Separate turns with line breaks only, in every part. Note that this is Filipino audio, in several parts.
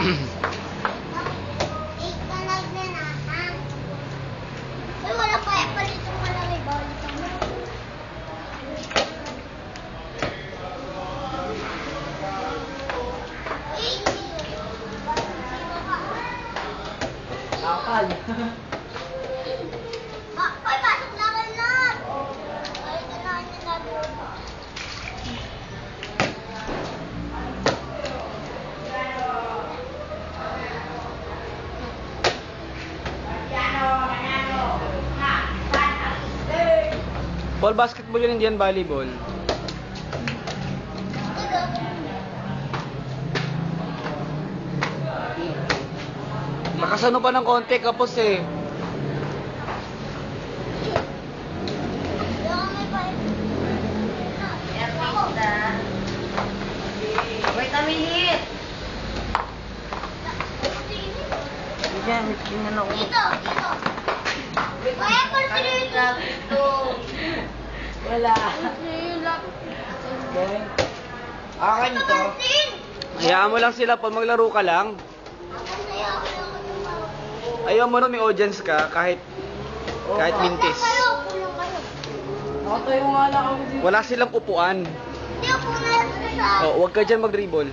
Wala pa yung palitong malaki ball.
Akal.
Ay, pasok na ka na. Ay, kailangan niya nagawa.
Ball basketball yun, hindi yan volleyball. Nakasano pa ng konti, kapos eh.
Vitamin hit. Diyan, tingnan ako.
Dito. Kaya pa dito.
Wala. Akin ito.
Hayaan mo lang sila pag maglaro ka lang. Ayaw mo nun may audience ka kahit mintis.
Nakatayo nga lang ako dito.
Wala silang upuan.
Hindi ako nasa.
Oh, huwag ka dyan mag-dribble.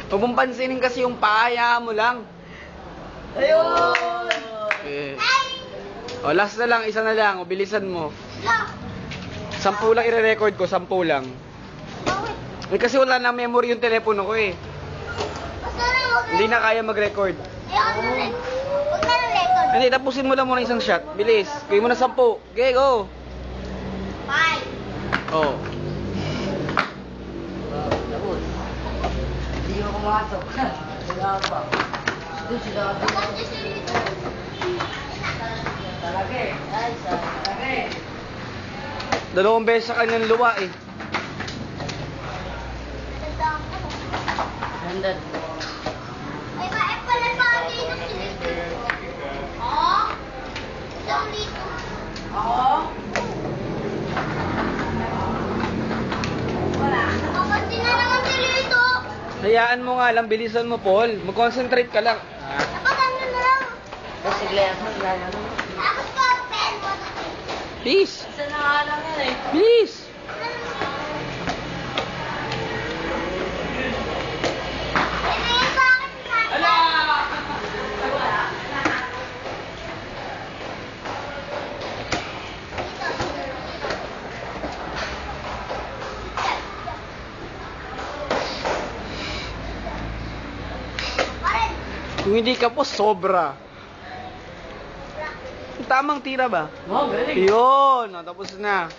Huwag mong pansinin kasi yung paya mo lang.
Ayun!
Okay. O, last na lang, isa na lang. O, bilisan mo. 10 lang i-record ko, 10 lang. Eh, kasi wala na memory yung telepono ko eh. Hindi na kaya mag-record. Hindi, tapusin mo lang muna isang shot. Bilis. Gawin mo na 10. Okay, go.
5.
Oh.
Tapos. Hindi mo kumasok. Wala pa. Doon sila. Talaga eh. Ay, talaga eh.
2 beses sa kanyang luwa eh.
Gandad.
Ay, bakit pala sa atin yung silito? Oo? Isang lito.
Ako? Wala.
Kapansin na naman silito.
Hayaan mo nga lang, bilisan mo, Paul. Mag-concentrate ka lang.
Dapat ano na lang.
Kasi glass mo sila yan.
Tapos pa, pen mo.
Please.
Isa na nga lang yan eh.
Please. Kung hindi ka po, sobra. Tamang tira ba?
Oh, galing.
Yun, tapos na.